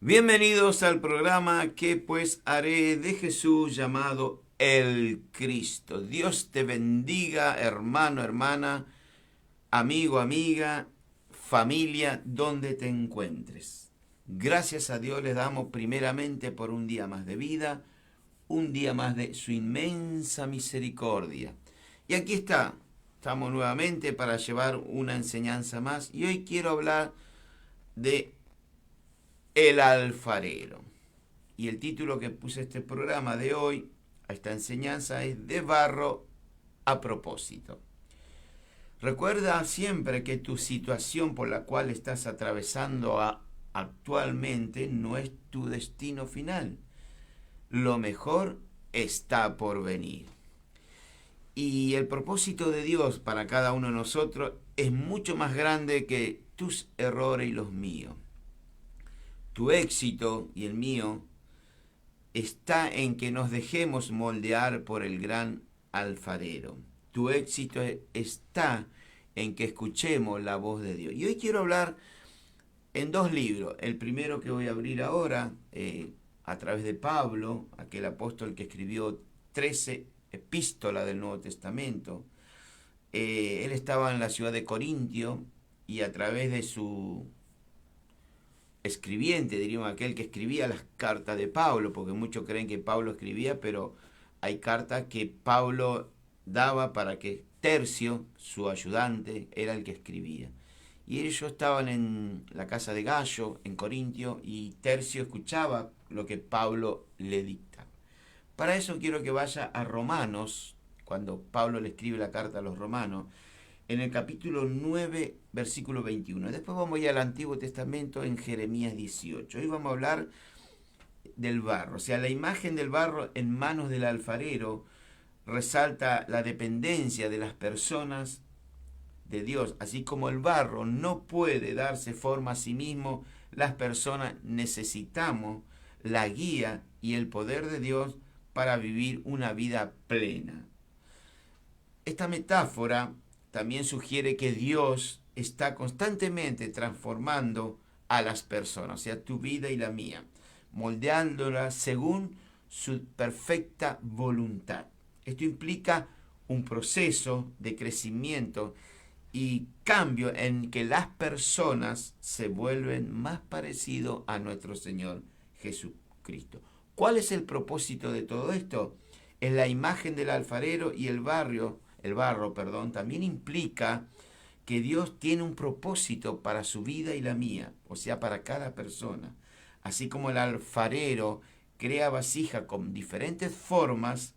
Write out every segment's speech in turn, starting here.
Bienvenidos al programa ¿Qué pues haré de Jesús llamado el Cristo? Dios te bendiga, hermano, hermana, amigo, amiga, familia, donde te encuentres. Gracias a Dios les damos primeramente por un día más de vida, un día más de su inmensa misericordia. Y aquí estamos nuevamente para llevar una enseñanza más y hoy quiero hablar de el alfarero. Y el título que puse a este programa de hoy, a esta enseñanza, es De barro a propósito. Recuerda siempre que tu situación por la cual estás atravesando actualmente no es tu destino final. Lo mejor está por venir. Y el propósito de Dios para cada uno de nosotros es mucho más grande que tus errores y los míos. Tu éxito y el mío está en que nos dejemos moldear por el gran alfarero. Tu éxito está en que escuchemos la voz de Dios. Y hoy quiero hablar en dos libros. El primero que voy a abrir ahora, a través de Pablo, aquel apóstol que escribió 13 epístolas del Nuevo Testamento. Él estaba en la ciudad de Corintio y a través de su escribiente, diríamos aquel que escribía las cartas de Pablo, porque muchos creen que Pablo escribía, pero hay cartas que Pablo daba para que Tercio, su ayudante, era el que escribía. Y ellos estaban en la casa de Gallo, en Corintio, y Tercio escuchaba lo que Pablo le dicta. Para eso quiero que vaya a Romanos, cuando Pablo le escribe la carta a los romanos, en el capítulo 9, versículo 21. Después vamos a ir al Antiguo Testamento en Jeremías 18. Hoy vamos a hablar del barro. O sea, la imagen del barro en manos del alfarero resalta la dependencia de las personas de Dios. Así como el barro no puede darse forma a sí mismo, las personas necesitamos la guía y el poder de Dios para vivir una vida plena. Esta metáfora también sugiere que Dios está constantemente transformando a las personas, o sea, tu vida y la mía, moldeándola según su perfecta voluntad. Esto implica un proceso de crecimiento y cambio en que las personas se vuelven más parecidos a nuestro Señor Jesucristo. ¿Cuál es el propósito de todo esto? Es la imagen del alfarero y el barro, también implica que Dios tiene un propósito para su vida y la mía, o sea, para cada persona. Así como el alfarero crea vasijas con diferentes formas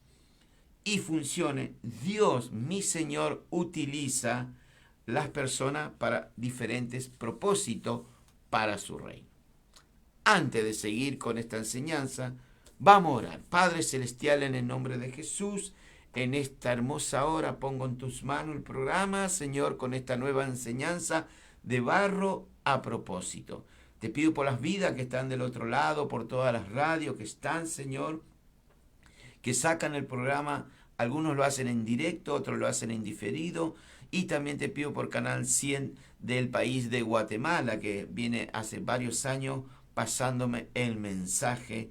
y funciones, Dios, mi Señor, utiliza las personas para diferentes propósitos para su reino. Antes de seguir con esta enseñanza, vamos a orar. Padre Celestial, en el nombre de Jesús, en esta hermosa hora pongo en tus manos el programa, Señor, con esta nueva enseñanza de barro a propósito. Te pido por las vidas que están del otro lado, por todas las radios que están, Señor, que sacan el programa. Algunos lo hacen en directo, otros lo hacen en diferido. Y también te pido por Canal 100 del país de Guatemala, que viene hace varios años pasándome el mensaje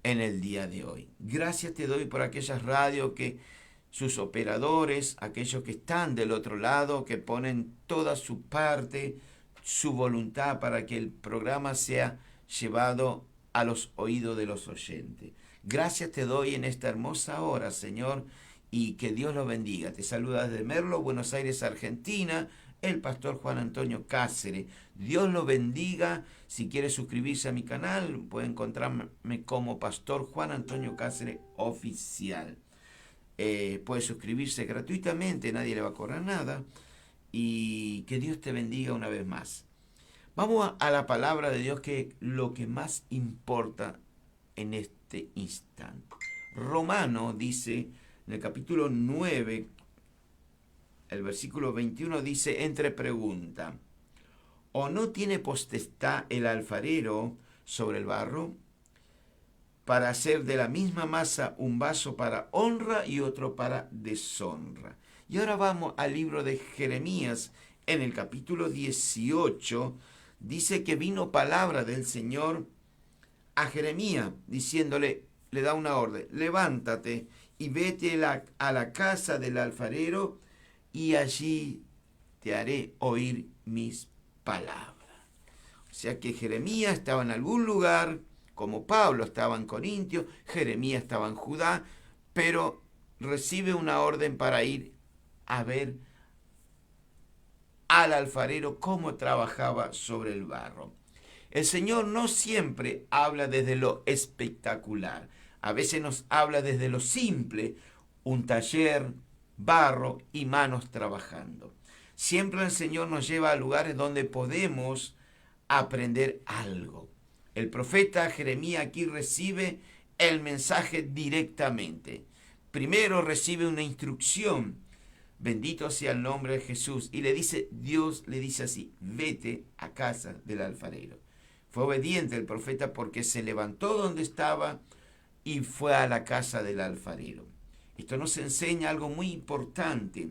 en el día de hoy. Gracias te doy por aquellas radios que sus operadores, aquellos que están del otro lado, que ponen toda su parte, su voluntad para que el programa sea llevado a los oídos de los oyentes. Gracias te doy en esta hermosa hora, Señor, y que Dios los bendiga. Te saluda desde Merlo, Buenos Aires, Argentina, el pastor Juan Antonio Cáceres. Dios lo bendiga. Si quiere suscribirse a mi canal, puede encontrarme como Pastor Juan Antonio Cáceres Oficial. Puede suscribirse gratuitamente, nadie le va a cobrar nada. Y que Dios te bendiga una vez más. Vamos a la palabra de Dios, que es lo que más importa en este instante. Romano dice, en el capítulo 9, el versículo 21 dice, entre pregunta, ¿o no tiene potestad el alfarero sobre el barro para hacer de la misma masa un vaso para honra y otro para deshonra? Y ahora vamos al libro de Jeremías, en el capítulo 18, dice que vino palabra del Señor a Jeremías, diciéndole, le da una orden: levántate y vete a la casa del alfarero, y allí te haré oír mis palabras. O sea que Jeremías estaba en algún lugar, como Pablo estaba en Corintio, Jeremías estaba en Judá, pero recibe una orden para ir a ver al alfarero cómo trabajaba sobre el barro. El Señor no siempre habla desde lo espectacular. A veces nos habla desde lo simple: un taller, barro y manos trabajando. Siempre el Señor nos lleva a lugares donde podemos aprender algo. El profeta Jeremías aquí recibe el mensaje directamente. Primero recibe una instrucción: bendito sea el nombre de Jesús. Y Dios le dice así: vete a casa del alfarero. Fue obediente el profeta porque se levantó donde estaba y fue a la casa del alfarero. Esto nos enseña algo muy importante.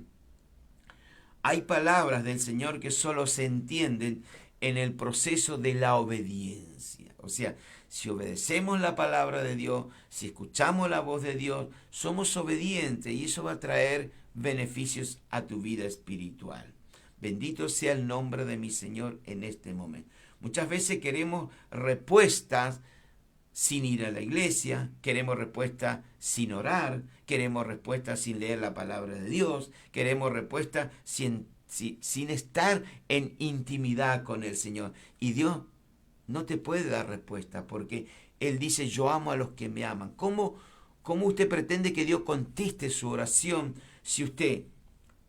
Hay palabras del Señor que solo se entienden en el proceso de la obediencia. O sea, si obedecemos la palabra de Dios, si escuchamos la voz de Dios, somos obedientes, y eso va a traer beneficios a tu vida espiritual. Bendito sea el nombre de mi Señor en este momento. Muchas veces queremos respuestas sin ir a la iglesia, queremos respuestas sin orar, queremos respuestas sin leer la palabra de Dios, queremos respuestas sin estar en intimidad con el Señor. Y Dios no te puede dar respuesta, porque Él dice: yo amo a los que me aman. ¿Cómo usted pretende que Dios conteste su oración si usted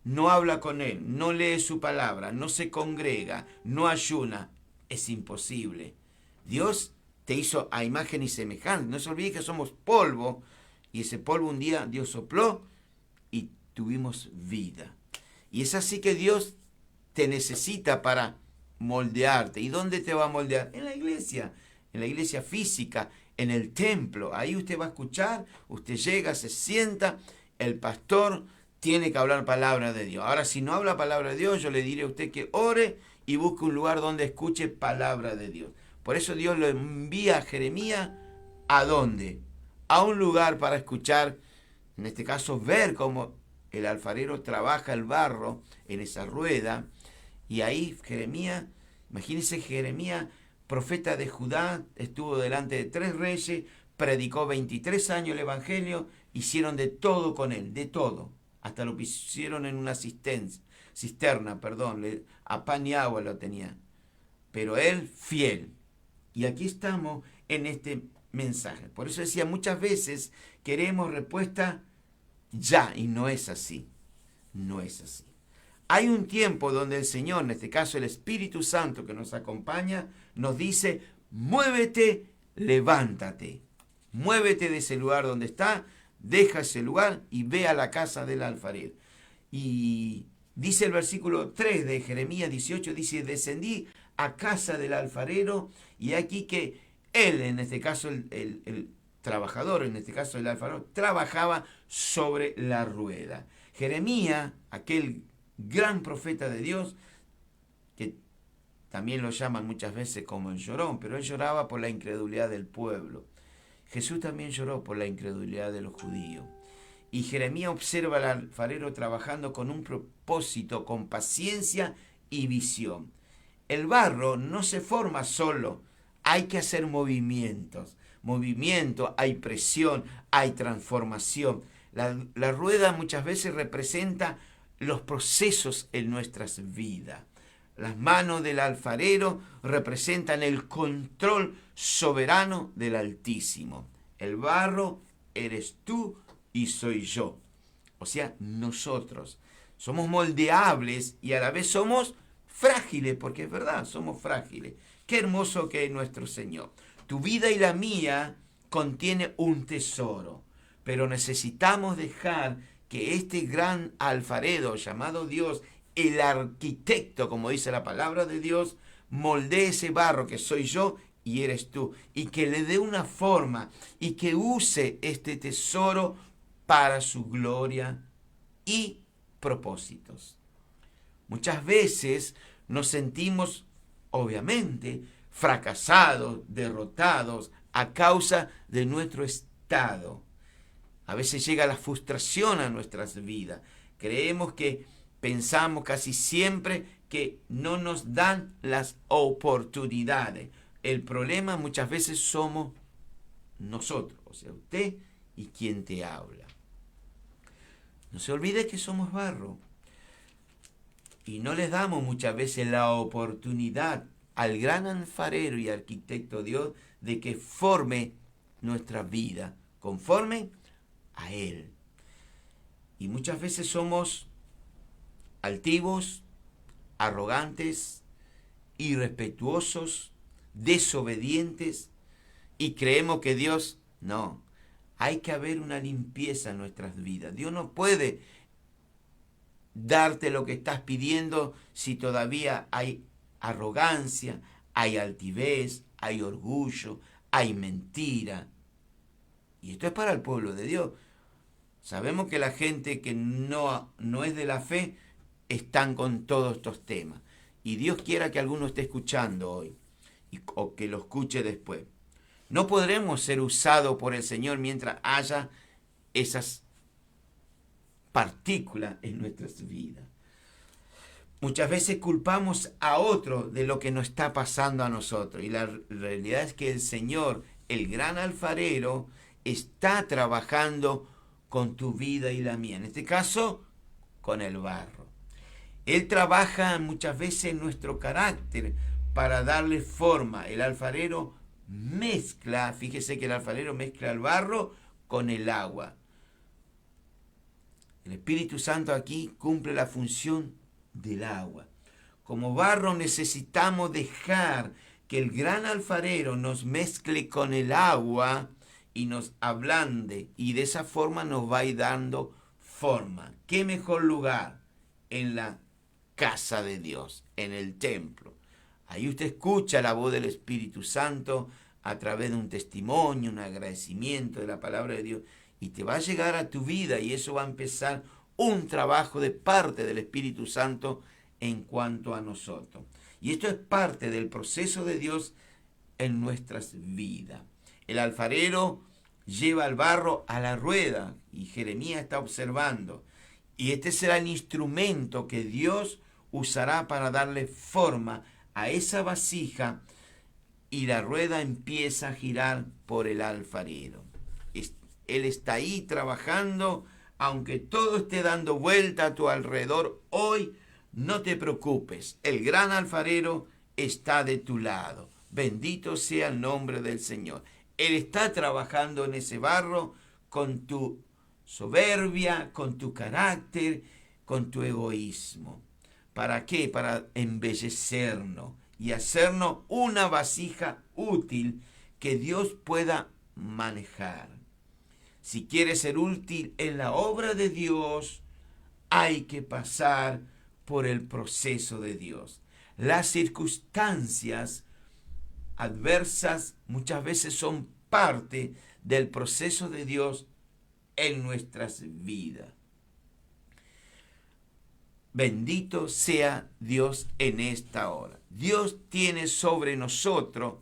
no habla con Él, no lee su palabra, no se congrega, no ayuna? Es imposible. Dios te hizo a imagen y semejanza. No se olvide que somos polvo, y ese polvo un día Dios sopló y tuvimos vida. Y es así que Dios te necesita para moldearte. ¿Y dónde te va a moldear? En la iglesia física, en el templo. Ahí usted va a escuchar, usted llega, se sienta, el pastor tiene que hablar palabra de Dios. Ahora, si no habla palabra de Dios, yo le diré a usted que ore y busque un lugar donde escuche palabra de Dios. Por eso Dios lo envía a Jeremías, ¿a dónde? A un lugar para escuchar, en este caso, ver cómo el alfarero trabaja el barro en esa rueda. Y ahí Jeremías, imagínense, Jeremías, profeta de Judá, estuvo delante de 3 reyes, predicó 23 años el evangelio, hicieron de todo con él, de todo. Hasta lo pusieron en una cisterna, a pan y agua lo tenía. Pero él fiel. Y aquí estamos en este mensaje. Por eso decía, muchas veces queremos respuesta ya, y no es así. No es así. Hay un tiempo donde el Señor, en este caso el Espíritu Santo que nos acompaña, nos dice: muévete, levántate. Muévete de ese lugar donde está, deja ese lugar y ve a la casa del alfarero. Y dice el versículo 3 de Jeremías 18, dice: descendí a casa del alfarero, y aquí que él, en este caso el trabajador, en este caso el alfarero, trabajaba sobre la rueda. Jeremías, aquel gran profeta de Dios, que también lo llaman muchas veces como el llorón, pero él lloraba por la incredulidad del pueblo. Jesús también lloró por la incredulidad de los judíos. Y Jeremías observa al alfarero trabajando con un propósito, con paciencia y visión. El barro no se forma solo, hay que hacer movimientos. Movimiento, hay presión, hay transformación. La rueda muchas veces representa los procesos en nuestras vidas. Las manos del alfarero representan el control soberano del Altísimo. El barro eres tú y soy yo. O sea, nosotros somos moldeables y a la vez somos frágiles, porque es verdad, somos frágiles. Qué hermoso que es nuestro Señor. Tu vida y la mía contiene un tesoro, pero necesitamos dejar que este gran alfarero llamado Dios, el arquitecto, como dice la palabra de Dios, moldee ese barro que soy yo y eres tú, y que le dé una forma y que use este tesoro para su gloria y propósitos. Muchas veces nos sentimos, obviamente, fracasados, derrotados, a causa de nuestro estado. A veces llega la frustración a nuestras vidas. Pensamos casi siempre que no nos dan las oportunidades. El problema muchas veces somos nosotros, o sea, usted y quien te habla. No se olvide que somos barro y no les damos muchas veces la oportunidad al gran alfarero y arquitecto Dios de que forme nuestra vida conforme a Él. Y muchas veces somos altivos, arrogantes, irrespetuosos, desobedientes y creemos que Dios no. Hay que haber una limpieza en nuestras vidas. Dios no puede darte lo que estás pidiendo si todavía hay arrogancia, hay altivez, hay orgullo, hay mentira. Y esto es para el pueblo de Dios. Sabemos que la gente que no es de la fe están con todos estos temas. Y Dios quiera que alguno esté escuchando hoy o que lo escuche después. No podremos ser usados por el Señor mientras haya esas partículas en nuestras vidas. Muchas veces culpamos a otro de lo que nos está pasando a nosotros. Y la realidad es que el Señor, el gran alfarero, está trabajando con tu vida y la mía. En este caso, con el barro. Él trabaja muchas veces en nuestro carácter para darle forma. El alfarero mezcla, fíjese que el alfarero mezcla el barro con el agua. El Espíritu Santo aquí cumple la función del agua. Como barro necesitamos dejar que el gran alfarero nos mezcle con el agua y nos ablande, y de esa forma nos va a ir dando forma. ¿Qué mejor lugar? En la casa de Dios, en el templo. Ahí usted escucha la voz del Espíritu Santo a través de un testimonio, un agradecimiento de la palabra de Dios, y te va a llegar a tu vida, y eso va a empezar un trabajo de parte del Espíritu Santo en cuanto a nosotros. Y esto es parte del proceso de Dios en nuestras vidas. El alfarero lleva el barro a la rueda y Jeremías está observando. Y este será el instrumento que Dios usará para darle forma a esa vasija y la rueda empieza a girar por el alfarero. Él está ahí trabajando, aunque todo esté dando vuelta a tu alrededor. Hoy no te preocupes, el gran alfarero está de tu lado. Bendito sea el nombre del Señor. Él está trabajando en ese barro con tu soberbia, con tu carácter, con tu egoísmo. ¿Para qué? Para embellecernos y hacernos una vasija útil que Dios pueda manejar. Si quieres ser útil en la obra de Dios, hay que pasar por el proceso de Dios. Las circunstancias adversas muchas veces son parte del proceso de Dios en nuestras vidas. Bendito sea Dios en esta hora. Dios tiene sobre nosotros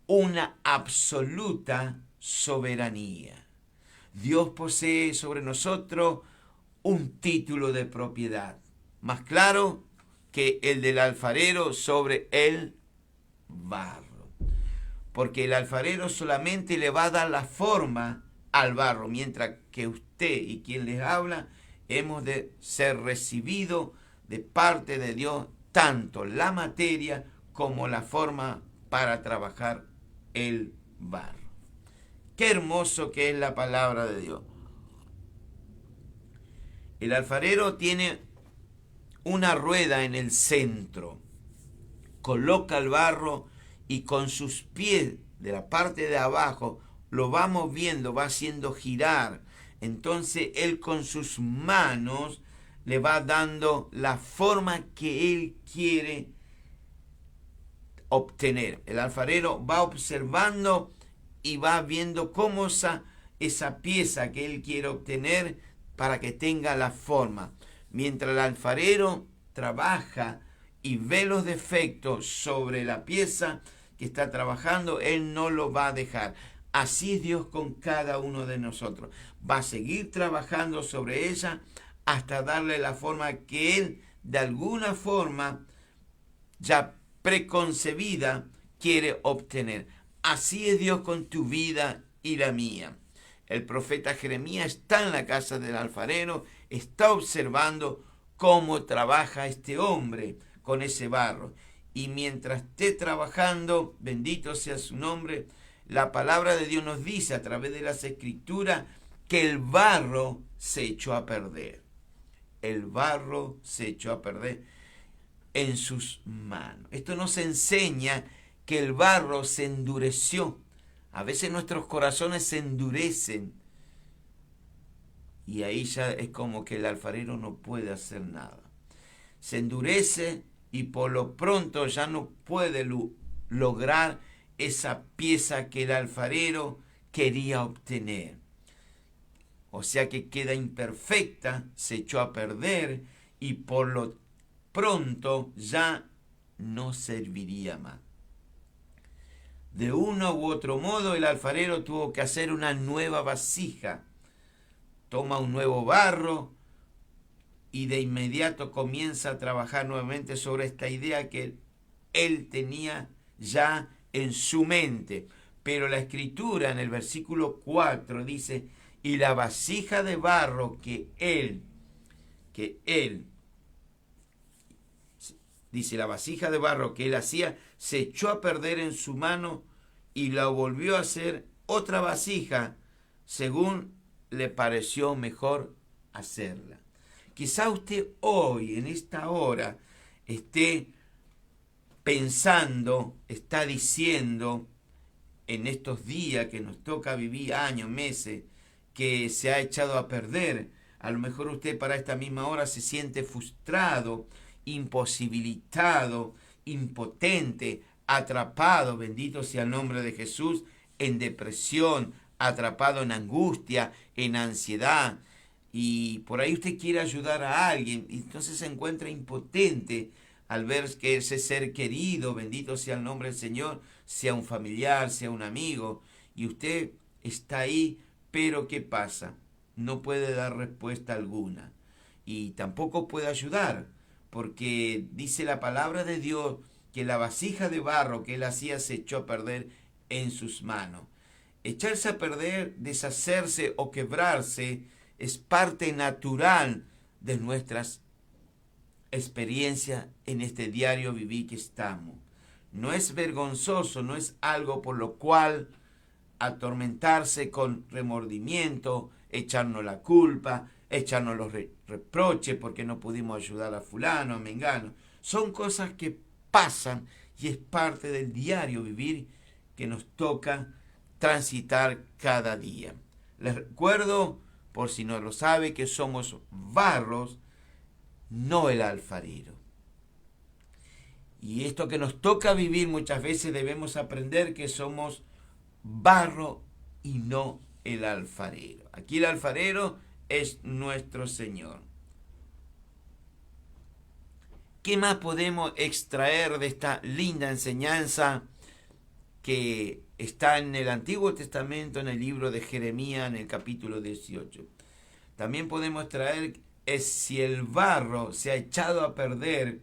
una absoluta soberanía. Dios posee sobre nosotros un título de propiedad, más claro que el del alfarero sobre el barro. Porque el alfarero solamente le va a dar la forma al barro, mientras que usted y quien les habla hemos de ser recibidos de parte de Dios tanto la materia como la forma para trabajar el barro. Qué hermoso que es la palabra de Dios. El alfarero tiene una rueda en el centro, coloca el barro y con sus pies de la parte de abajo lo va moviendo, va haciendo girar. Entonces él con sus manos le va dando la forma que él quiere obtener. El alfarero va observando y va viendo cómo esa pieza que él quiere obtener para que tenga la forma. Mientras el alfarero trabaja y ve los defectos sobre la pieza que está trabajando, Él no lo va a dejar. Así es Dios con cada uno de nosotros. Va a seguir trabajando sobre ella hasta darle la forma que Él, de alguna forma ya preconcebida, quiere obtener. Así es Dios con tu vida y la mía. El profeta Jeremías está en la casa del alfarero, está observando cómo trabaja este hombre con ese barro. Y mientras esté trabajando, bendito sea su nombre, la palabra de Dios nos dice a través de las escrituras que el barro se echó a perder. El barro se echó a perder en sus manos. Esto nos enseña que el barro se endureció. A veces nuestros corazones se endurecen y ahí ya es como que el alfarero no puede hacer nada. Se endurece y por lo pronto ya no puede lograr esa pieza que el alfarero quería obtener. O sea que queda imperfecta, se echó a perder y por lo pronto ya no serviría más. De uno u otro modo el alfarero tuvo que hacer una nueva vasija. Toma un nuevo barro y de inmediato comienza a trabajar nuevamente sobre esta idea que él tenía ya en su mente. Pero la escritura en el versículo 4 dice, y la vasija de barro dice, la vasija de barro que él hacía, se echó a perder en su mano y la volvió a hacer otra vasija, según le pareció mejor hacerla. Quizá usted hoy, en esta hora, esté pensando, está diciendo, en estos días que nos toca vivir, años, meses, que se ha echado a perder. A lo mejor usted para esta misma hora se siente frustrado, imposibilitado, impotente, atrapado, bendito sea el nombre de Jesús, en depresión, atrapado en angustia, en ansiedad, y por ahí usted quiere ayudar a alguien, y entonces se encuentra impotente al ver que ese ser querido, bendito sea el nombre del Señor, sea un familiar, sea un amigo, y usted está ahí, pero ¿qué pasa? No puede dar respuesta alguna, y tampoco puede ayudar, porque dice la palabra de Dios que la vasija de barro que él hacía se echó a perder en sus manos. Echarse a perder, deshacerse o quebrarse es parte natural de nuestras experiencias en este diario vivir que estamos. No es vergonzoso, no es algo por lo cual atormentarse con remordimiento, echarnos la culpa, echarnos los reproches porque no pudimos ayudar a fulano, a mengano. Son cosas que pasan y es parte del diario vivir que nos toca transitar cada día. Les recuerdo, por si no lo sabe, que somos barros, no el alfarero. Y esto que nos toca vivir muchas veces debemos aprender que somos barro y no el alfarero. Aquí el alfarero es nuestro Señor. ¿Qué más podemos extraer de esta linda enseñanza que está en el Antiguo Testamento, en el libro de Jeremías, en el capítulo 18? También podemos extraer es si el barro se ha echado a perder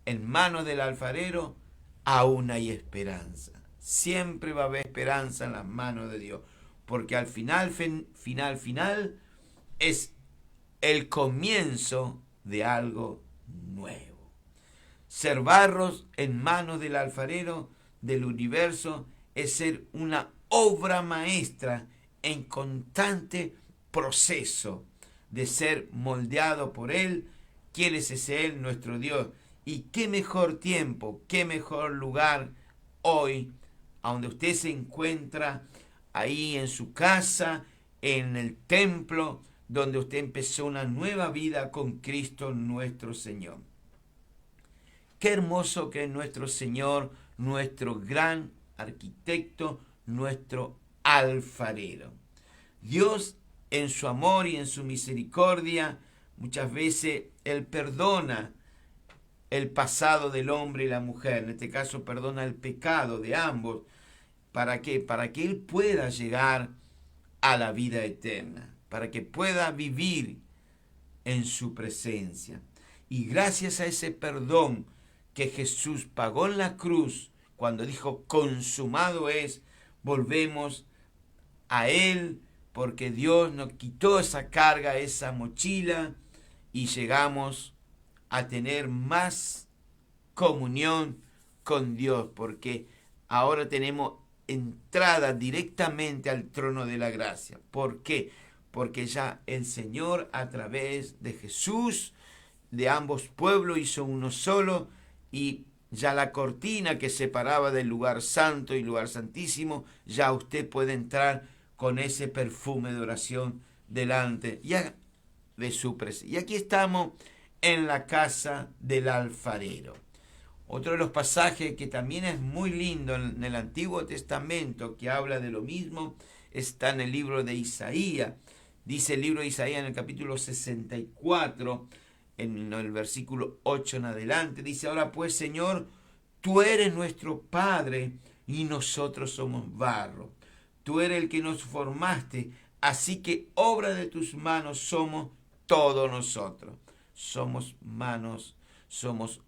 en manos del alfarero, aún hay esperanza. Siempre va a haber esperanza en las manos de Dios, porque al final es el comienzo de algo nuevo. Ser barros en manos del alfarero del universo es ser una obra maestra en constante proceso de ser moldeado por Él. ¿Quién es ese Él? Nuestro Dios. Y qué mejor tiempo, qué mejor lugar hoy, a donde usted se encuentra, ahí en su casa, en el templo, donde usted empezó una nueva vida con Cristo nuestro Señor. Qué hermoso que es nuestro Señor, nuestro gran arquitecto, nuestro alfarero. Dios, en su amor y en su misericordia, muchas veces Él perdona el pasado del hombre y la mujer. En este caso, perdona el pecado de ambos. ¿Para qué? Para que él pueda llegar a la vida eterna, para que pueda vivir en su presencia. Y gracias a ese perdón que Jesús pagó en la cruz, cuando dijo consumado es, volvemos a Él, porque Dios nos quitó esa carga, esa mochila, y llegamos a tener más comunión con Dios, porque ahora tenemos entrada directamente al trono de la gracia. ¿Por qué? Porque ya el Señor, a través de Jesús, de ambos pueblos hizo uno solo, y ya la cortina que separaba del lugar santo y lugar santísimo, ya usted puede entrar con ese perfume de oración delante ya de su presencia. Y aquí estamos en la casa del alfarero. Otro de los pasajes que también es muy lindo en el Antiguo Testamento, que habla de lo mismo, está en el libro de Isaías. Dice el libro de Isaías en el capítulo 64, en el versículo 8 en adelante, dice: ahora pues, Señor, tú eres nuestro Padre y nosotros somos barro. Tú eres el que nos formaste, así que obra de tus manos somos todos nosotros. Somos manos, somos,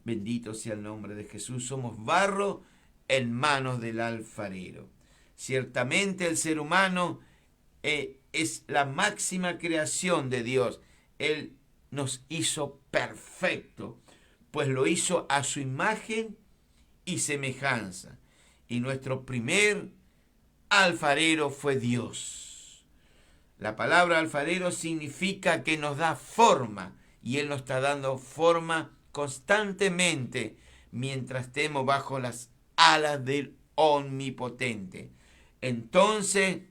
bendito sea el nombre de Jesús, somos barro en manos del alfarero. Ciertamente el ser humano es la máxima creación de Dios. Él nos hizo perfecto, pues lo hizo a su imagen y semejanza. Y nuestro primer alfarero fue Dios. La palabra alfarero significa que nos da forma, y Él nos está dando forma constantemente mientras estemos bajo las alas del Omnipotente. Entonces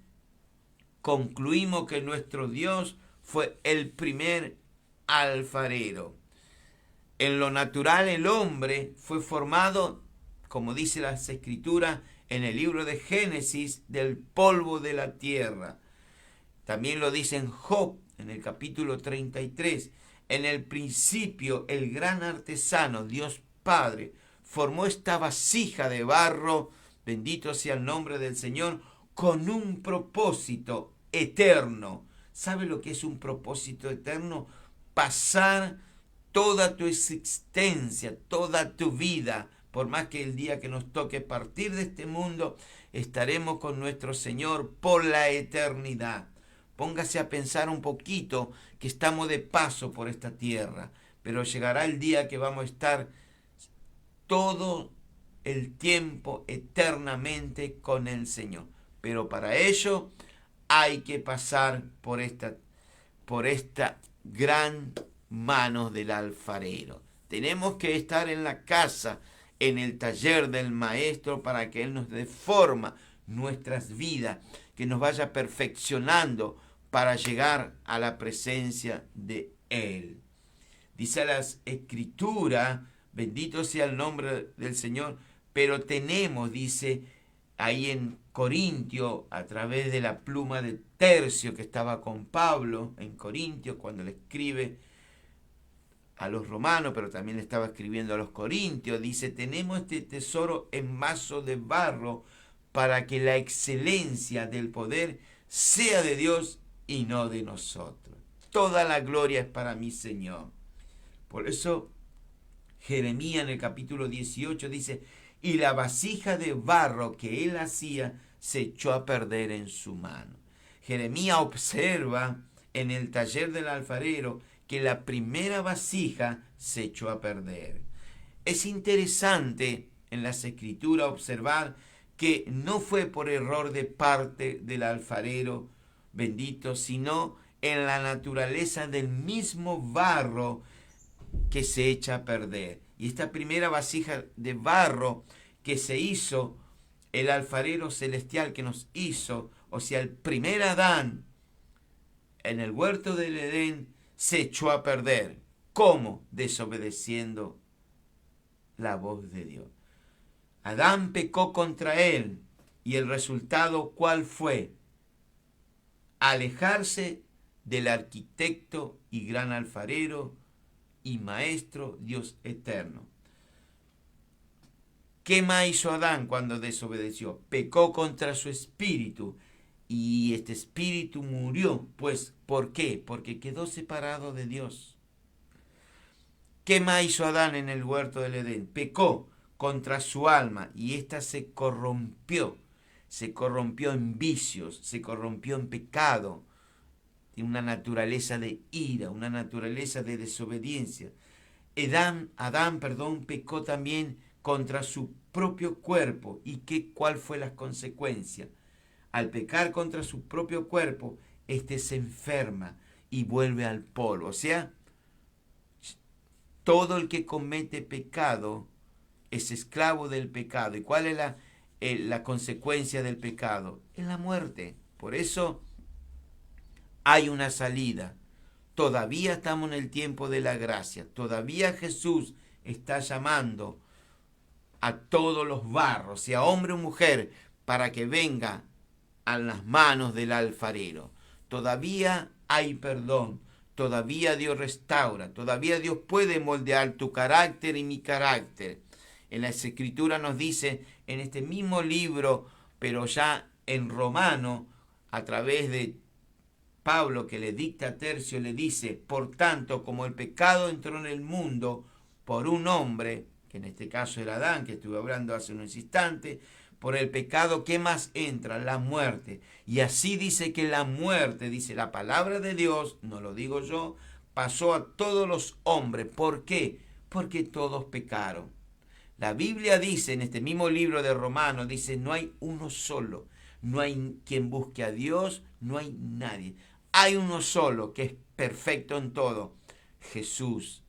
concluimos que nuestro Dios fue el primer alfarero. En lo natural, el hombre fue formado, como dice las Escrituras en el libro de Génesis, del polvo de la tierra. También lo dice en Job, en el capítulo 33. En el principio, el gran artesano, Dios Padre, formó esta vasija de barro, bendito sea el nombre del Señor, con un propósito eterno. ¿Sabe lo que es un propósito eterno? Pasar toda tu existencia, toda tu vida, por más que el día que nos toque partir de este mundo, estaremos con nuestro Señor por la eternidad. Póngase a pensar un poquito que estamos de paso por esta tierra, pero llegará el día que vamos a estar todo el tiempo eternamente con el Señor. Pero para ello hay que pasar por esta gran mano del alfarero. Tenemos que estar en la casa, en el taller del maestro, para que Él nos dé forma nuestras vidas, que nos vaya perfeccionando para llegar a la presencia de Él. Dice las Escrituras, bendito sea el nombre del Señor, pero tenemos, dice ahí en Corintio, a través de la pluma de Tercio que estaba con Pablo en Corintio, cuando le escribe a los romanos, pero también le estaba escribiendo a los corintios, dice: tenemos este tesoro en vaso de barro, para que la excelencia del poder sea de Dios y no de nosotros. Toda la gloria es para mi Señor. Por eso Jeremías en el capítulo 18 dice: y la vasija de barro que él hacía se echó a perder en su mano. Jeremías observa en el taller del alfarero que la primera vasija se echó a perder. Es interesante en las Escrituras observar que no fue por error de parte del alfarero bendito, sino en la naturaleza del mismo barro que se echa a perder. Y esta primera vasija de barro que se hizo, el alfarero celestial que nos hizo, o sea, el primer Adán en el huerto del Edén, se echó a perder. ¿Cómo? Desobedeciendo la voz de Dios. Adán pecó contra él, y el resultado, ¿cuál fue? Alejarse del arquitecto y gran alfarero y Maestro, Dios eterno. ¿Qué más hizo Adán cuando desobedeció? Pecó contra su espíritu y este espíritu murió. Pues, ¿por qué? Porque quedó separado de Dios. ¿Qué más hizo Adán en el huerto del Edén? Pecó contra su alma y ésta se corrompió en vicios, se corrompió en pecado, en una naturaleza de ira, una naturaleza de desobediencia. Adán, pecó también contra su propio cuerpo. ¿Y cuál fue la consecuencia? Al pecar contra su propio cuerpo, éste se enferma y vuelve al polvo. O sea, todo el que comete pecado es esclavo del pecado. ¿Y cuál es la consecuencia del pecado? Es la muerte. Por eso hay una salida. Todavía estamos en el tiempo de la gracia. Todavía Jesús está llamando a todos los barros, sea hombre o mujer, para que venga a las manos del alfarero. Todavía hay perdón. Todavía Dios restaura. Todavía Dios puede moldear tu carácter y mi carácter. En las Escrituras nos dice, en este mismo libro, pero ya en Romano, a través de Pablo, que le dicta a Tercio, le dice: por tanto, como el pecado entró en el mundo por un hombre, que en este caso era Adán, que estuve hablando hace unos instantes, por el pecado, ¿qué más entra? La muerte. Y así dice que la muerte, dice la palabra de Dios, no lo digo yo, pasó a todos los hombres. ¿Por qué? Porque todos pecaron. La Biblia dice, en este mismo libro de Romanos, dice: no hay uno solo, no hay quien busque a Dios, no hay nadie. Hay uno solo que es perfecto en todo: Jesús,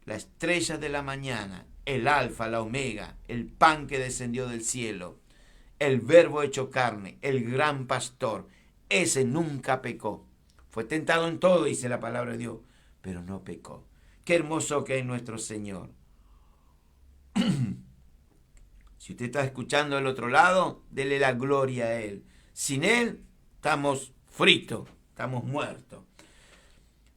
la estrella de la mañana, el alfa, la omega, el pan que descendió del cielo, el verbo hecho carne, el gran pastor. Ese nunca pecó. Fue tentado en todo, dice la palabra de Dios, pero no pecó. Qué hermoso que es nuestro Señor. Si usted está escuchando del otro lado, dele la gloria a Él. Sin Él estamos fritos, estamos muertos.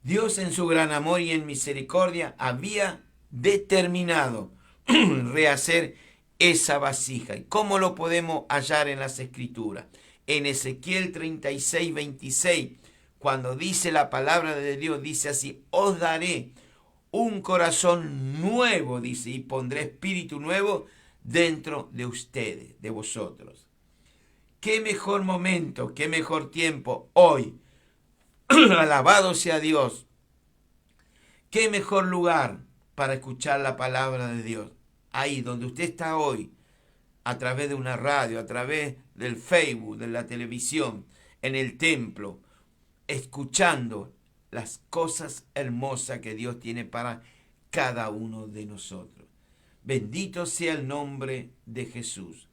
Dios, en su gran amor y en misericordia, había determinado rehacer esa vasija. ¿Y cómo lo podemos hallar en las Escrituras? En Ezequiel 36, 26, cuando dice la palabra de Dios, dice así: os daré un corazón nuevo, dice, y pondré espíritu nuevo dentro de ustedes, de vosotros. Qué mejor momento, qué mejor tiempo hoy. Alabado sea Dios. Qué mejor lugar para escuchar la palabra de Dios. Ahí donde usted está hoy, a través de una radio, a través del Facebook, de la televisión, en el templo, escuchando las cosas hermosas que Dios tiene para cada uno de nosotros. Bendito sea el nombre de Jesús.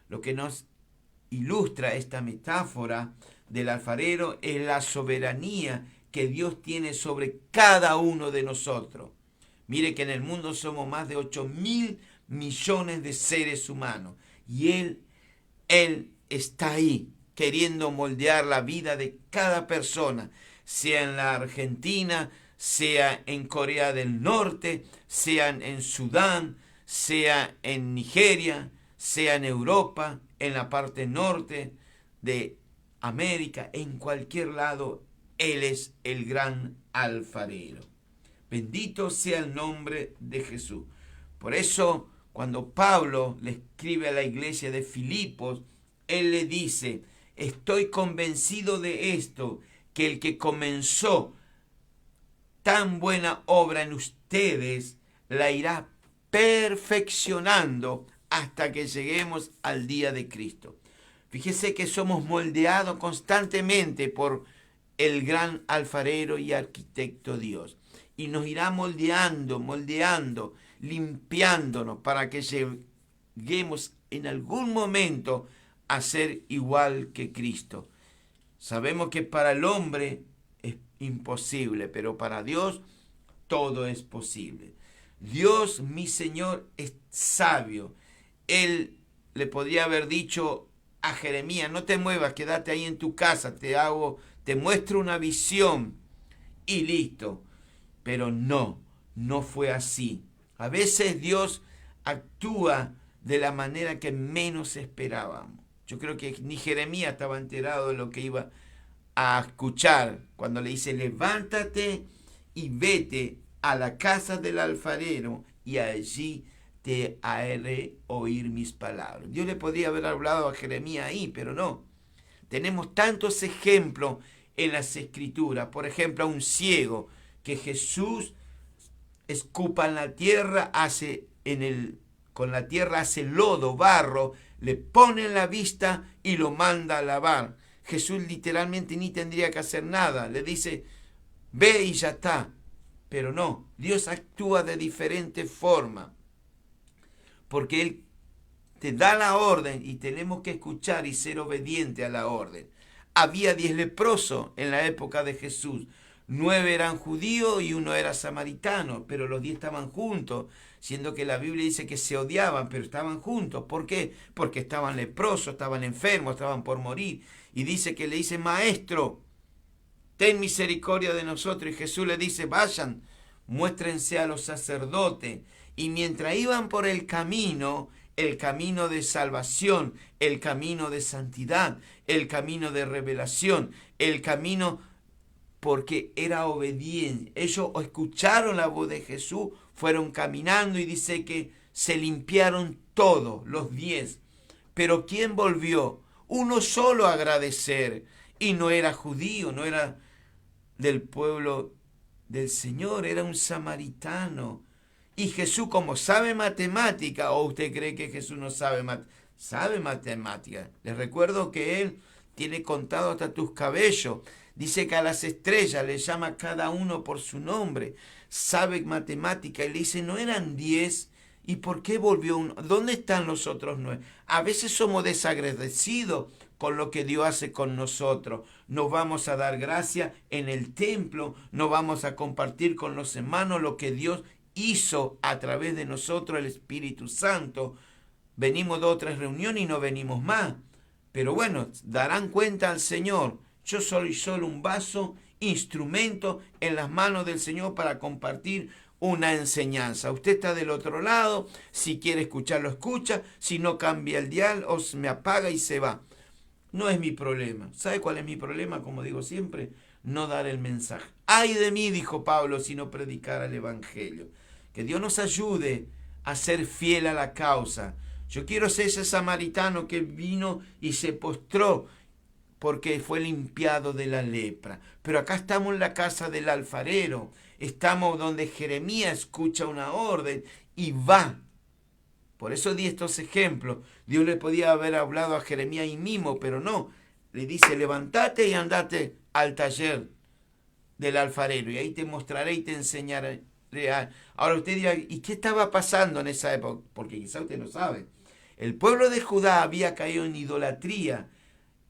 Lo que nos ilustra esta metáfora del alfarero es la soberanía que Dios tiene sobre cada uno de nosotros. Mire que en el mundo somos más de 8.000 millones de seres humanos y Él está ahí queriendo moldear la vida de cada persona, sea en la Argentina, sea en Corea del Norte, sea en Sudán, sea en Nigeria, sea en Europa, en la parte norte de América, en cualquier lado. Él es el gran alfarero. Bendito sea el nombre de Jesús. Por eso, cuando Pablo le escribe a la iglesia de Filipos, él le dice: estoy convencido de esto, que el que comenzó tan buena obra en ustedes, la irá perfeccionando hasta que lleguemos al día de Cristo. Fíjese que somos moldeados constantemente por el gran alfarero y arquitecto Dios. Y nos irá moldeando, limpiándonos para que lleguemos en algún momento a ser igual que Cristo. Sabemos que para el hombre es imposible, pero para Dios todo es posible. Dios, mi Señor, es sabio. Él le podría haber dicho a Jeremías: no te muevas, quédate ahí en tu casa, te muestro una visión y listo. Pero no, no fue así. A veces Dios actúa de la manera que menos esperábamos. Yo creo que ni Jeremías estaba enterado de lo que iba a escuchar cuando le dice: levántate y vete a la casa del alfarero y allí te haré oír mis palabras. Dios le podría haber hablado a Jeremías ahí, pero no. Tenemos tantos ejemplos en las Escrituras. Por ejemplo, a un ciego que Jesús escupa en la tierra, con la tierra hace lodo, barro, le pone en la vista y lo manda a lavar. Jesús literalmente ni tendría que hacer nada. Le dice: ve y ya está. Pero no, Dios actúa de diferente forma, porque Él te da la orden y tenemos que escuchar y ser obediente a la orden. Había 10 leprosos en la época de Jesús. 9 eran judíos y 1 era samaritano, pero los 10 estaban juntos, siendo que la Biblia dice que se odiaban, pero estaban juntos. ¿Por qué? Porque estaban leprosos, estaban enfermos, estaban por morir. Y dice que le dice: maestro, ten misericordia de nosotros. Y Jesús le dice: vayan, muéstrense a los sacerdotes. Y mientras iban por el camino de salvación, el camino de santidad, el camino de revelación, el camino, porque era obediente. Ellos escucharon la voz de Jesús, fueron caminando y dice que se limpiaron todos, los 10. Pero ¿quién volvió? Uno solo a agradecer. Y no era judío, no era del pueblo del Señor, era un samaritano. Y Jesús, como sabe matemática, ¿o usted cree que Jesús no sabe matemática? Sabe matemática. Les recuerdo que Él tiene contado hasta tus cabellos. Dice que a las estrellas le llama cada uno por su nombre. Sabe matemática y le dice: no eran 10. ¿Y por qué volvió uno? ¿Dónde están los otros 9? A veces somos desagradecidos con lo que Dios hace con nosotros. Nos vamos a dar gracia en el templo, nos vamos a compartir con los hermanos lo que Dios hizo a través de nosotros, el Espíritu Santo. Venimos de otras reuniones y no venimos más. Pero bueno, darán cuenta al Señor. Yo soy solo un vaso, instrumento en las manos del Señor para compartir una enseñanza. Usted está del otro lado, si quiere escucharlo, escucha, si no, cambia el dial o me apaga y se va. No es mi problema. ¿Sabe cuál es mi problema? Como digo siempre, no dar el mensaje. Ay de mí, dijo Pablo, si no predicara el Evangelio. Que Dios nos ayude a ser fiel a la causa. Yo quiero ser ese samaritano que vino y se postró porque fue limpiado de la lepra. Pero acá estamos en la casa del alfarero. Estamos donde Jeremías escucha una orden y va. Por eso di estos ejemplos. Dios le podía haber hablado a Jeremías ahí mismo, pero no. Le dice: levántate y andate al taller del alfarero y ahí te mostraré y te enseñaré. Ahora usted dirá: ¿y qué estaba pasando en esa época? Porque quizá usted no sabe. El pueblo de Judá había caído en idolatría.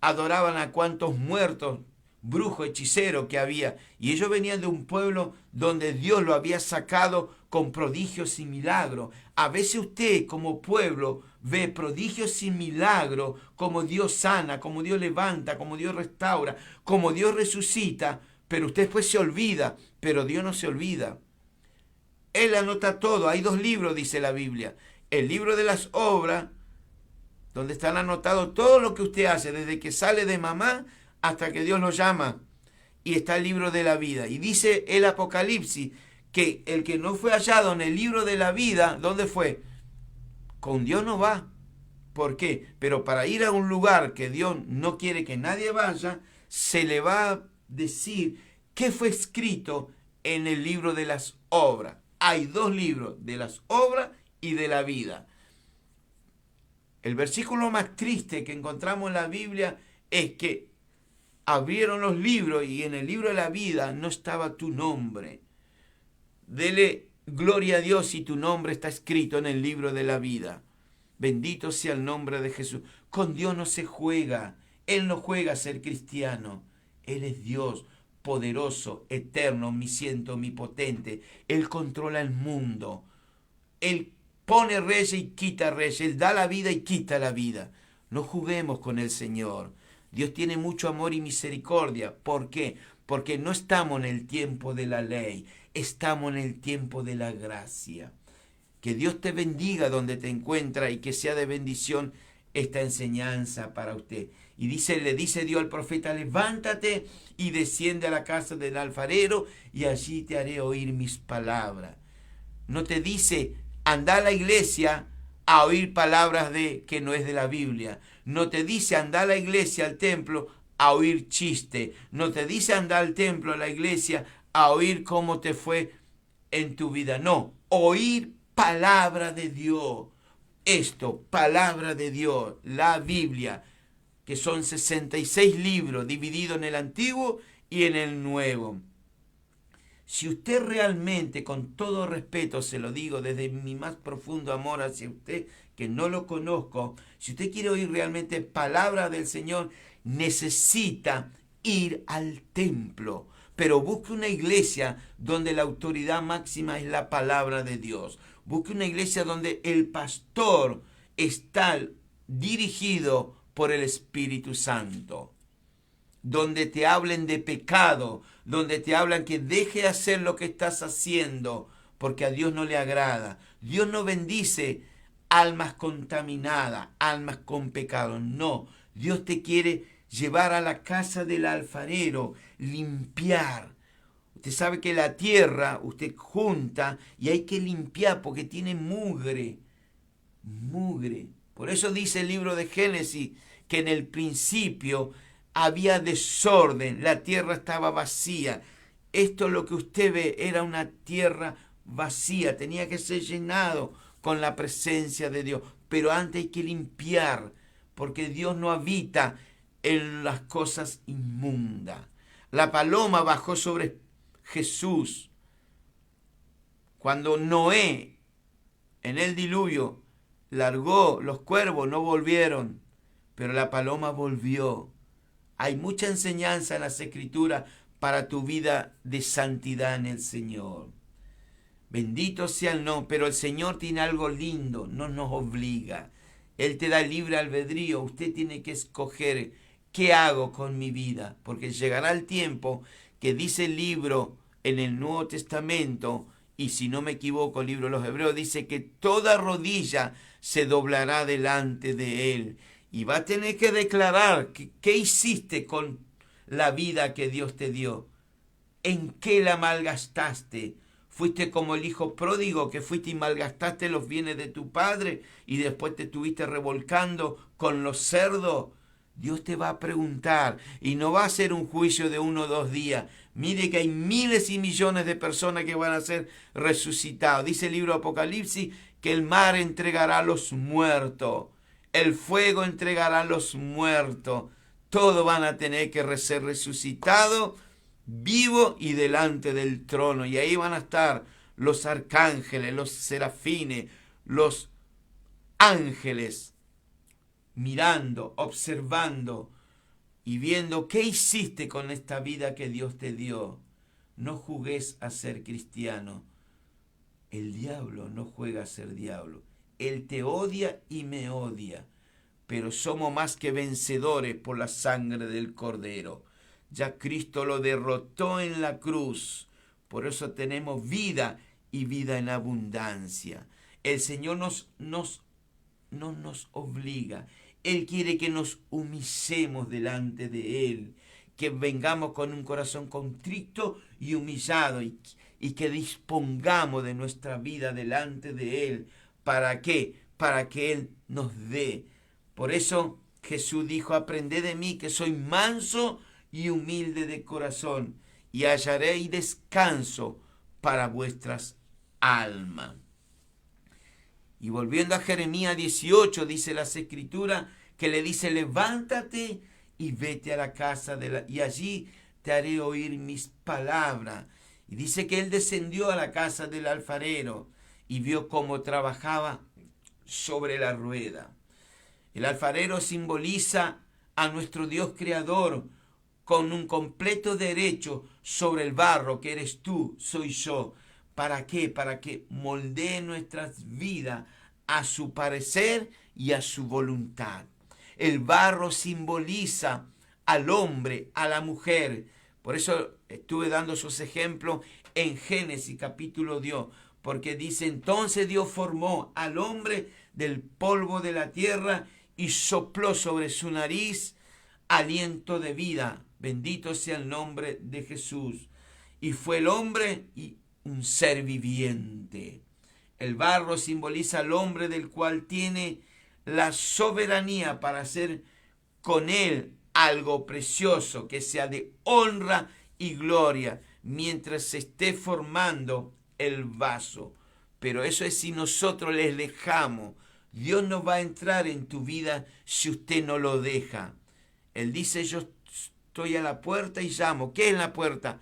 Adoraban a cuantos muertos, brujos, hechiceros que había. Y ellos venían de un pueblo donde Dios lo había sacado con prodigios y milagros. A veces usted como pueblo ve prodigios y milagros, como Dios sana, como Dios levanta, como Dios restaura, como Dios resucita, pero usted después se olvida. Pero Dios no se olvida. Él anota todo. Hay 2 libros, dice la Biblia. El libro de las obras, donde están anotados todo lo que usted hace, desde que sale de mamá hasta que Dios lo llama. Y está el libro de la vida. Y dice el Apocalipsis que el que no fue hallado en el libro de la vida, ¿dónde fue? Con Dios no va. ¿Por qué? Pero para ir a un lugar que Dios no quiere que nadie vaya, se le va a decir qué fue escrito en el libro de las obras. Hay 2 libros, de las obras y de la vida. El versículo más triste que encontramos en la Biblia es que abrieron los libros y en el libro de la vida no estaba tu nombre. Dele gloria a Dios si tu nombre está escrito en el libro de la vida. Bendito sea el nombre de Jesús. Con Dios no se juega. Él no juega a ser cristiano. Él es Dios poderoso, eterno, omnisciente, omnipotente. Él controla el mundo. Él pone reyes y quita reyes. Él da la vida y quita la vida. No juguemos con el Señor. Dios tiene mucho amor y misericordia. ¿Por qué? Porque no estamos en el tiempo de la ley. Estamos en el tiempo de la gracia. Que Dios te bendiga donde te encuentra y que sea de bendición esta enseñanza para usted. Y le dice Dios al profeta, levántate y desciende a la casa del alfarero y allí te haré oír mis palabras. No te dice, anda a la iglesia a oír palabras que no es de la Biblia. No te dice, anda a la iglesia, al templo, a oír chiste. No te dice, anda al templo, a la iglesia, a oír cómo te fue en tu vida. No, oír palabra de Dios. Esto, palabra de Dios, la Biblia, que son 66 libros divididos en el Antiguo y en el Nuevo. Si usted realmente, con todo respeto, se lo digo desde mi más profundo amor hacia usted, que no lo conozco, si usted quiere oír realmente palabra del Señor, necesita ir al templo. Pero busque una iglesia donde la autoridad máxima es la palabra de Dios. Busque una iglesia donde el pastor está dirigido por el Espíritu Santo. Donde te hablen de pecado, donde te hablan que deje de hacer lo que estás haciendo, porque a Dios no le agrada. Dios no bendice almas contaminadas, almas con pecado. No, Dios te quiere llevar a la casa del alfarero, limpiar. Usted sabe que la tierra usted junta y hay que limpiar porque tiene mugre. Mugre. Por eso dice el libro de Génesis que en el principio había desorden, la tierra estaba vacía. Esto lo que usted ve era una tierra vacía, tenía que ser llenado con la presencia de Dios. Pero antes hay que limpiar, porque Dios no habita en las cosas inmundas. La paloma bajó sobre Jesús cuando Noé en el diluvio largó, los cuervos no volvieron, pero la paloma volvió. Hay mucha enseñanza en las Escrituras para tu vida de santidad en el Señor. Bendito sea el nombre, pero el Señor tiene algo lindo, no nos obliga. Él te da libre albedrío, usted tiene que escoger qué hago con mi vida, porque llegará el tiempo que dice el libro en el Nuevo Testamento, y si no me equivoco, el libro de los Hebreos dice que toda rodilla se doblará delante de Él. Y va a tener que declarar qué hiciste con la vida que Dios te dio. ¿En qué la malgastaste? ¿Fuiste como el hijo pródigo que fuiste y malgastaste los bienes de tu padre y después te estuviste revolcando con los cerdos? Dios te va a preguntar y no va a ser un juicio de 1 o 2 días. Mire que hay miles y millones de personas que van a ser resucitados. Dice el libro de Apocalipsis que el mar entregará a los muertos. El fuego entregará a los muertos. Todos van a tener que ser resucitados, vivos y delante del trono. Y ahí van a estar los arcángeles, los serafines, los ángeles, mirando, observando y viendo qué hiciste con esta vida que Dios te dio. No jugues a ser cristiano. El diablo no juega a ser diablo. Él te odia y me odia, pero somos más que vencedores por la sangre del Cordero. Ya Cristo lo derrotó en la cruz, por eso tenemos vida y vida en abundancia. El Señor no nos obliga, Él quiere que nos humillemos delante de Él, que vengamos con un corazón contrito y humillado y que dispongamos de nuestra vida delante de Él. ¿Para qué? Para que Él nos dé. Por eso Jesús dijo, aprended de mí que soy manso y humilde de corazón, y hallaréis descanso para vuestras almas. Y volviendo a Jeremías 18, dice las Escrituras, que le dice, levántate y vete a la casa y allí te haré oír mis palabras. Y dice que él descendió a la casa del alfarero y vio cómo trabajaba sobre la rueda. El alfarero simboliza a nuestro Dios creador con un completo derecho sobre el barro que eres tú, soy yo. ¿Para qué? Para que moldee nuestras vidas a su parecer y a su voluntad. El barro simboliza al hombre, a la mujer. Por eso estuve dando esos ejemplos en Génesis capítulo 2, porque dice, entonces Dios formó al hombre del polvo de la tierra y sopló sobre su nariz aliento de vida. Bendito sea el nombre de Jesús. Y fue el hombre y un ser viviente. El barro simboliza al hombre del cual tiene la soberanía para hacer con él algo precioso que sea de honra y gloria mientras se esté formando el vaso. Pero eso es si nosotros les dejamos. Dios no va a entrar en tu vida si usted no lo deja. Él dice, yo estoy a la puerta y llamo. ¿Qué es la puerta?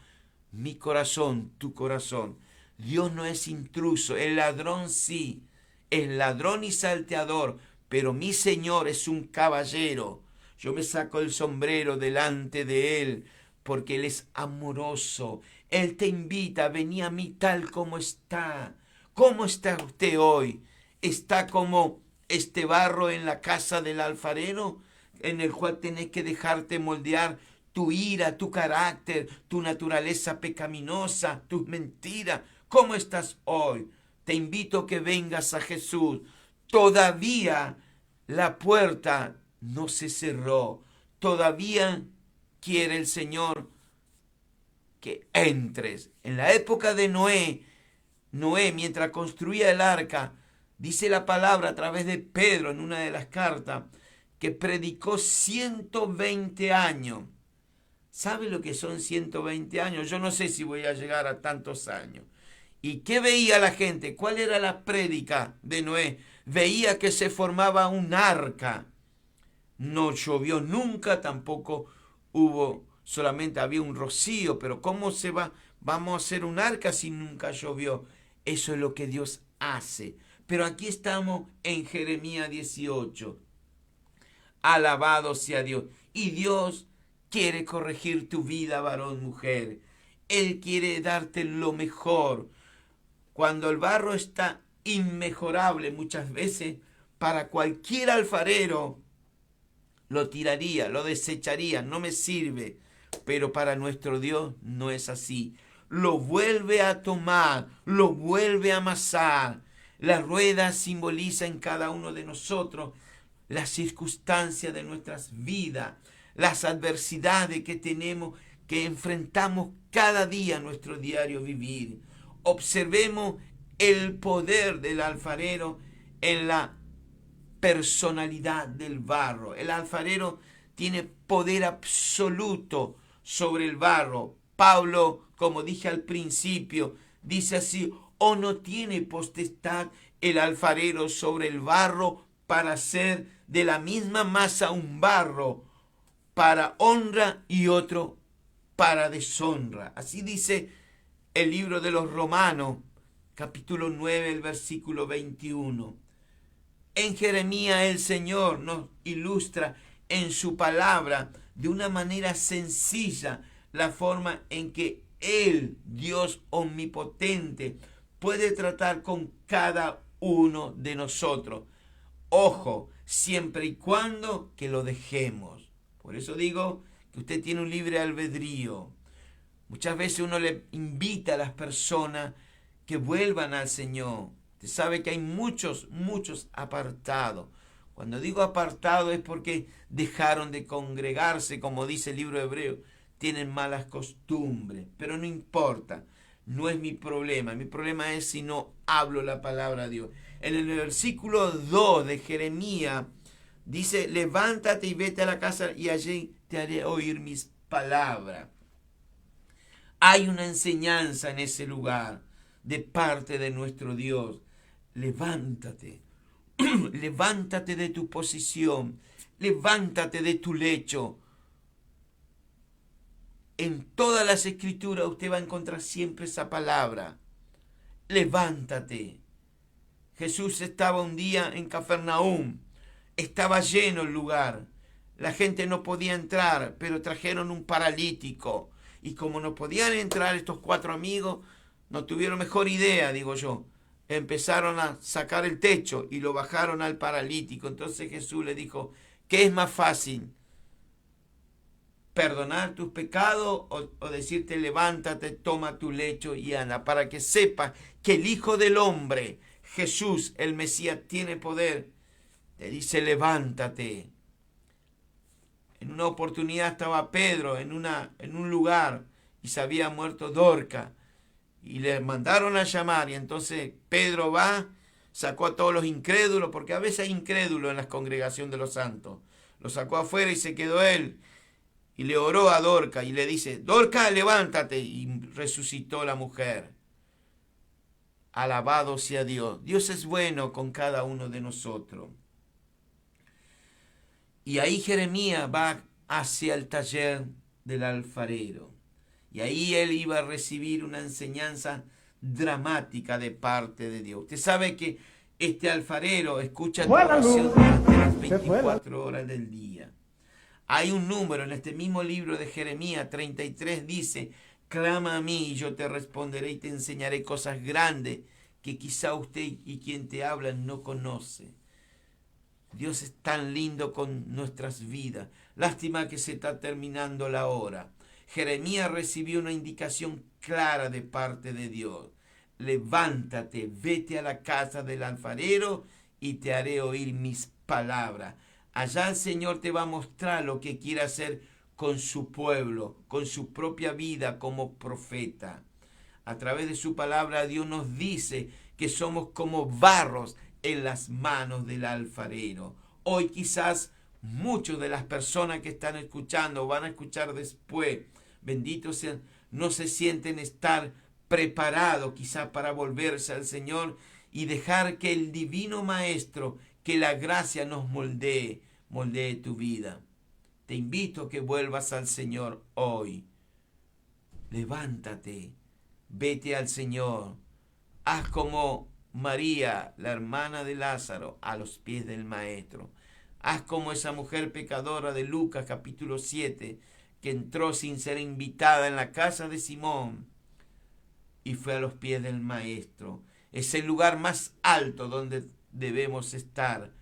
Mi corazón, tu corazón. Dios no es intruso, el ladrón sí, es ladrón y salteador, pero mi Señor es un caballero. Yo me saco el sombrero delante de Él, porque Él es amoroso. Él te invita, vení a mí tal como está. ¿Cómo está usted hoy? ¿Está como este barro en la casa del alfarero, en el cual tenés que dejarte moldear tu ira, tu carácter, tu naturaleza pecaminosa, tus mentiras? ¿Cómo estás hoy? Te invito a que vengas a Jesús. Todavía la puerta no se cerró. Todavía quiere el Señor que entres. En la época de Noé, mientras construía el arca, dice la palabra a través de Pedro en una de las cartas, que predicó 120 años. ¿Sabe lo que son 120 años? Yo no sé si voy a llegar a tantos años. ¿Y qué veía la gente? ¿Cuál era la prédica de Noé? Veía que se formaba un arca. No llovió nunca, tampoco solamente había un rocío, pero ¿cómo vamos a hacer un arca si nunca llovió? Eso es lo que Dios hace. Pero aquí estamos en Jeremías 18. Alabado sea Dios. Y Dios quiere corregir tu vida, varón, mujer. Él quiere darte lo mejor. Cuando el barro está inmejorable, muchas veces para cualquier alfarero lo tiraría, lo desecharía, no me sirve. Pero para nuestro Dios no es así. Lo vuelve a tomar, lo vuelve a amasar. La rueda simboliza en cada uno de nosotros las circunstancias de nuestras vidas, las adversidades que tenemos, que enfrentamos cada día en nuestro diario vivir. Observemos el poder del alfarero en la personalidad del barro. El alfarero tiene poder absoluto sobre el barro. Pablo, como dije al principio, dice así: ¿o no tiene potestad el alfarero sobre el barro para hacer de la misma masa un barro para honra y otro para deshonra? Así dice el libro de los Romanos, capítulo 9, el versículo 21. En Jeremías el Señor nos ilustra en su palabra de una manera sencilla la forma en que Él, Dios omnipotente, puede tratar con cada uno de nosotros. Ojo, siempre y cuando que lo dejemos. Por eso digo que usted tiene un libre albedrío. Muchas veces uno le invita a las personas que vuelvan al Señor. Usted sabe que hay muchos apartados. Cuando digo apartado es porque dejaron de congregarse, como dice el libro de Hebreos. Tienen malas costumbres, pero no importa. No es mi problema. Mi problema es si no hablo la palabra de Dios. En el versículo 2 de Jeremías dice: levántate y vete a la casa y allí te haré oír mis palabras. Hay una enseñanza en ese lugar de parte de nuestro Dios. Levántate. Levántate de tu posición. Levántate de tu lecho. En todas las escrituras usted va a encontrar siempre esa palabra. Levántate. Jesús estaba un día en Cafarnaúm. Estaba lleno el lugar. La gente no podía entrar, pero trajeron un paralítico. Y como no podían entrar estos 4 amigos, no tuvieron mejor idea, digo yo. Empezaron a sacar el techo y lo bajaron al paralítico. Entonces Jesús le dijo: ¿qué es más fácil? perdonar tus pecados o decirte levántate, toma tu lecho y anda, para que sepas que el Hijo del Hombre, Jesús, el Mesías, tiene poder. Te dice levántate. En una oportunidad estaba Pedro en un lugar y se había muerto Dorca y le mandaron a llamar, y entonces Pedro va, sacó a todos los incrédulos, porque a veces hay incrédulos en la congregación de los santos, lo sacó afuera y se quedó él. Y le oró a Dorca y le dice, Dorca, levántate. Y resucitó la mujer. Alabado sea Dios. Dios es bueno con cada uno de nosotros. Y ahí Jeremías va hacia el taller del alfarero. Y ahí él iba a recibir una enseñanza dramática de parte de Dios. Usted sabe que este alfarero escucha tu oración durante las 24 horas del día. Hay un número en este mismo libro de Jeremías 33, dice, clama a mí y yo te responderé y te enseñaré cosas grandes que quizá usted y quien te habla no conoce. Dios es tan lindo con nuestras vidas. Lástima que se está terminando la hora. Jeremías recibió una indicación clara de parte de Dios. Levántate, vete a la casa del alfarero y te haré oír mis palabras. Allá el Señor te va a mostrar lo que quiere hacer con su pueblo, con su propia vida como profeta. A través de su palabra Dios nos dice que somos como barros en las manos del alfarero. Hoy quizás muchas de las personas que están escuchando, van a escuchar después, benditos sean, no se sienten estar preparados quizás para volverse al Señor y dejar que el divino Maestro, que la gracia nos moldee tu vida. Te invito a que vuelvas al Señor hoy. Levántate, vete al Señor. Haz como María, la hermana de Lázaro, a los pies del Maestro. Haz como esa mujer pecadora de Lucas capítulo 7, que entró sin ser invitada en la casa de Simón y fue a los pies del Maestro. Es el lugar más alto donde debemos estar,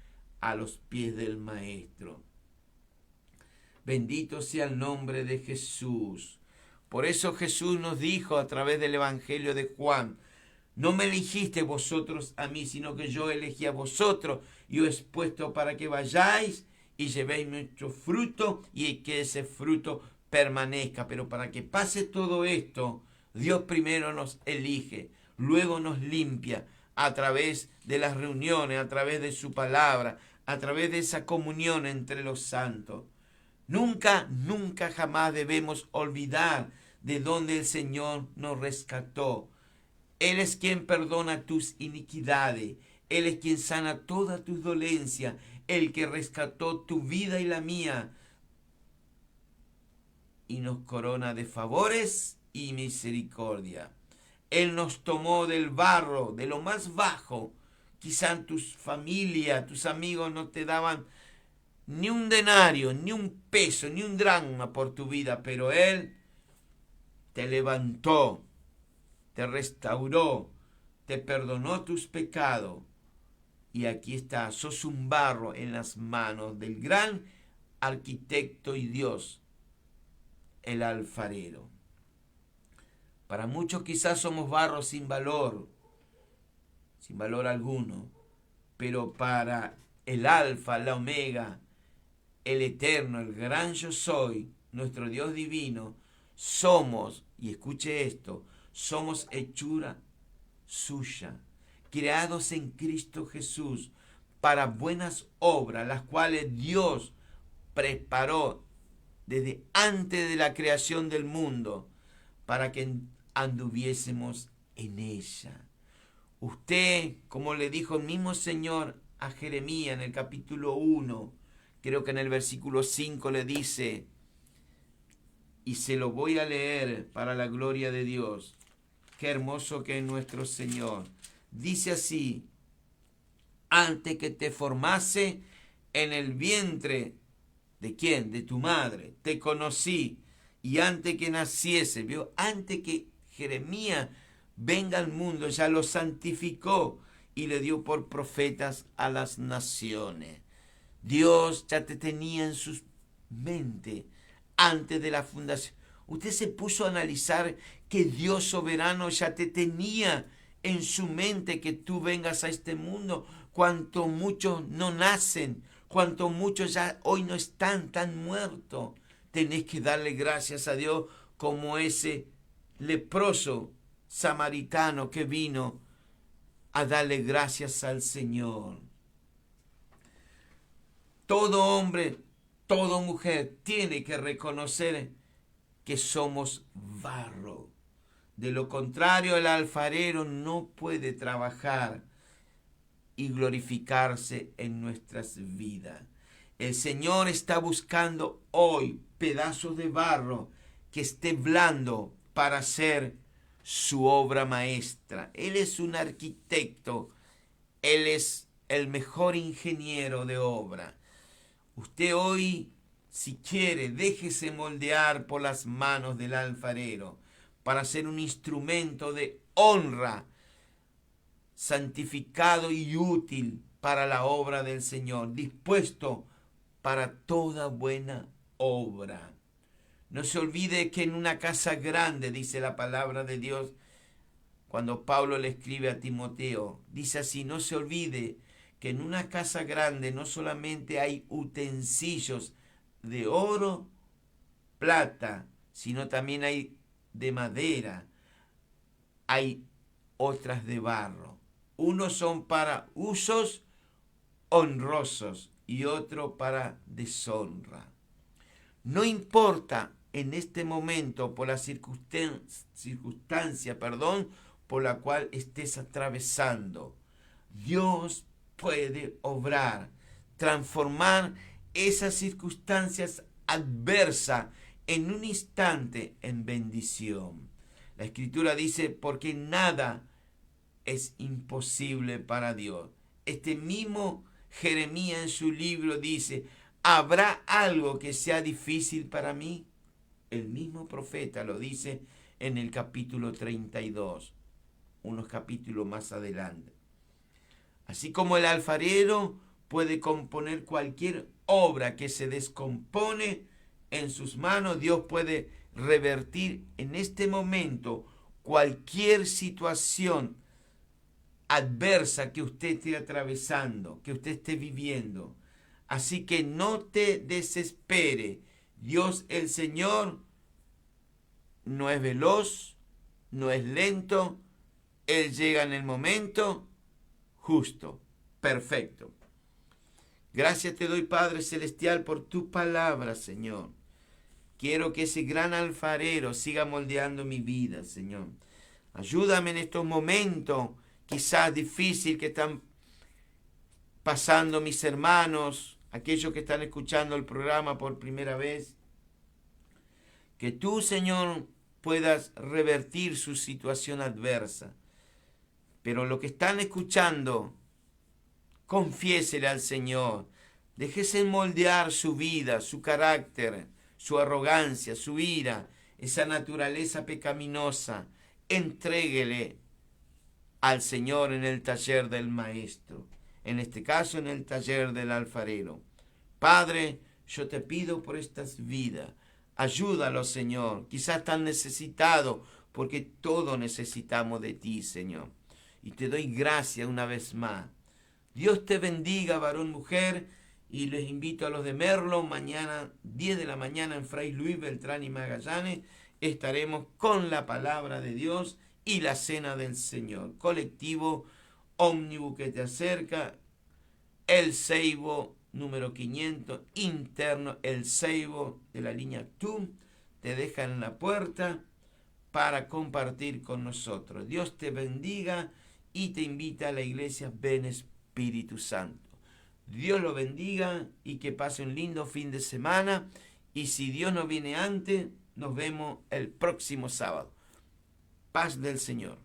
a los pies del Maestro. Bendito sea el nombre de Jesús. Por eso Jesús nos dijo a través del Evangelio de Juan, no me elegiste vosotros a mí, sino que yo elegí a vosotros y os he puesto para que vayáis y llevéis mucho fruto y que ese fruto permanezca. Pero para que pase todo esto, Dios primero nos elige, luego nos limpia a través de las reuniones, a través de su palabra, a través de esa comunión entre los santos. Nunca, nunca jamás debemos olvidar de dónde el Señor nos rescató. Él es quien perdona tus iniquidades. Él es quien sana todas tus dolencias. El que rescató tu vida y la mía. Y nos corona de favores y misericordia. Él nos tomó del barro, de lo más bajo. Quizá tus familias, tus amigos no te daban ni un denario, ni un peso, ni un dracma por tu vida, pero Él te levantó, te restauró, te perdonó tus pecados. Y aquí está, sos un barro en las manos del gran arquitecto y Dios, el alfarero. Para muchos quizás somos barro sin valor alguno, pero para el alfa, la omega, el eterno, el gran yo soy, nuestro Dios divino, somos, y escuche esto, somos hechura suya, creados en Cristo Jesús para buenas obras, las cuales Dios preparó desde antes de la creación del mundo para que anduviésemos en ella. Usted, como le dijo el mismo Señor a Jeremías en el capítulo 1, creo que en el versículo 5 le dice, y se lo voy a leer para la gloria de Dios. Qué hermoso que es nuestro Señor. Dice así, antes que te formase en el vientre, ¿de quién? De tu madre, te conocí, y antes que naciese, ¿vio? Antes que Jeremías venga al mundo, ya lo santificó y le dio por profetas a las naciones. Dios ya te tenía en su mente antes de la fundación. Usted se puso a analizar que Dios soberano ya te tenía en su mente que tú vengas a este mundo. Cuanto muchos no nacen, cuanto muchos ya hoy no están tan muertos. Tenés que darle gracias a Dios como ese leproso samaritano que vino a darle gracias al Señor. Todo hombre, toda mujer tiene que reconocer que somos barro. De lo contrario, el alfarero no puede trabajar y glorificarse en nuestras vidas. El Señor está buscando hoy pedazos de barro que esté blando para hacer su obra maestra. Él es un arquitecto, Él es el mejor ingeniero de obra. Usted hoy, si quiere, déjese moldear por las manos del alfarero para ser un instrumento de honra, santificado y útil para la obra del Señor, dispuesto para toda buena obra. No se olvide que en una casa grande, dice la palabra de Dios, cuando Pablo le escribe a Timoteo, dice así: no se olvide que en una casa grande no solamente hay utensilios de oro, plata, sino también hay de madera, hay otras de barro. Unos son para usos honrosos y otro para deshonra. No importa en este momento por la circunstancia, por la cual estés atravesando. Dios puede obrar, transformar esas circunstancias adversas en un instante en bendición. La Escritura dice, porque nada es imposible para Dios. Este mismo Jeremías en su libro dice, ¿habrá algo que sea difícil para mí? El mismo profeta lo dice en el capítulo 32, unos capítulos más adelante. Así como el alfarero puede componer cualquier obra que se descompone en sus manos, Dios puede revertir en este momento cualquier situación adversa que usted esté atravesando, que usted esté viviendo. Así que no te desespere. Dios el Señor no es veloz, no es lento. Él llega en el momento justo, perfecto. Gracias te doy, Padre Celestial, por tu palabra, Señor. Quiero que ese gran alfarero siga moldeando mi vida, Señor. Ayúdame en estos momentos quizás difíciles que están pasando mis hermanos, aquellos que están escuchando el programa por primera vez. Que tú, Señor, puedas revertir su situación adversa. Pero lo que están escuchando, confiésele al Señor. Déjese moldear su vida, su carácter, su arrogancia, su ira, esa naturaleza pecaminosa. Entréguele al Señor en el taller del maestro, en este caso en el taller del alfarero. Padre, yo te pido por estas vidas, ayúdalo, Señor, quizás tan necesitado, porque todos necesitamos de ti, Señor. Y te doy gracias una vez más. Dios te bendiga, varón, mujer, y les invito a los de Merlo, mañana 10 de la mañana en Fray Luis Beltrán y Magallanes, estaremos con la palabra de Dios y la cena del Señor. Colectivo ómnibus que te acerca, El Ceibo número 500, interno El Ceibo de la línea TUM, te deja en la puerta para compartir con nosotros. Dios te bendiga y te invita a la iglesia Ven Espíritu Santo. Dios lo bendiga y que pase un lindo fin de semana. Y si Dios no viene antes, nos vemos el próximo sábado. Paz del Señor.